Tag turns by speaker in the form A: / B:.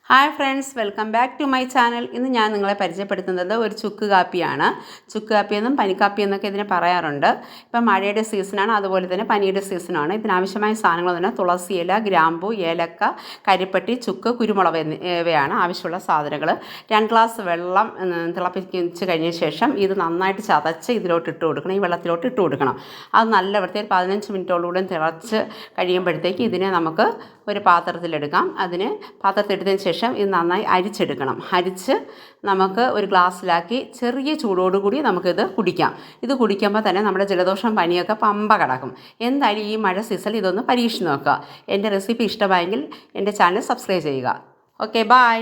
A: Hi friends, welcome back to my channel. ഇന്ന് ഞാൻ നിങ്ങളെ പരിചയപ്പെടുത്തുന്നത് ഒരു ചുക്ക് കാപ്പിയാണ്. ചുക്ക് കാപ്പിയെന്നും പനിക്കാപ്പി എന്നൊക്കെ ഇതിനെ പറയാറുണ്ട്. ഇപ്പം മഴയുടെ സീസണാണ്, അതുപോലെ തന്നെ പനിയുടെ സീസണാണ്. ഇതിനാവശ്യമായ സാധനങ്ങൾ എന്ന് പറഞ്ഞാൽ തുളസി ഇല, ഗ്രാമ്പു, ഏലക്ക, കരിപ്പട്ടി, ചുക്ക്, കുരുമുളക് എന്നിവയാണ് ആവശ്യമുള്ള സാധനങ്ങൾ. 2 ഗ്ലാസ് വെള്ളം തിളപ്പിച്ച് കഴിഞ്ഞ ശേഷം ഇത് നന്നായിട്ട് ചതച്ച് ഇതിലോട്ട് ഇട്ട് കൊടുക്കണം. ഈ വെള്ളത്തിലോട്ട് ഇട്ട് കൊടുക്കണം. അത് നല്ല വൃത്തിയിൽ 15 മിനിറ്റോടുകൂടി തിളച്ച് കഴിയുമ്പോഴത്തേക്ക് ഇതിനെ നമുക്ക് ഒരു പാത്രത്തിലെടുക്കാം. അതിന് പാത്രത്തിലെടുത്തതിന് ശേഷം ഇത് നന്നായി അരിച്ചെടുക്കണം. അരിച്ച് നമുക്ക് ഒരു ഗ്ലാസ്സിലാക്കി ചെറിയ ചൂടോടുകൂടി നമുക്കിത് കുടിക്കാം. ഇത് കുടിക്കുമ്പോൾ തന്നെ നമ്മുടെ ജലദോഷം പനിയൊക്കെ പമ്പ കിടക്കും. എന്തായാലും ഈ മഴ സീസണിൽ ഇതൊന്ന് പരീക്ഷിച്ച് നോക്കുക. എൻ്റെ റെസിപ്പി ഇഷ്ടമായെങ്കിൽ എൻ്റെ ചാനൽ സബ്സ്ക്രൈബ് ചെയ്യുക. Okay, by.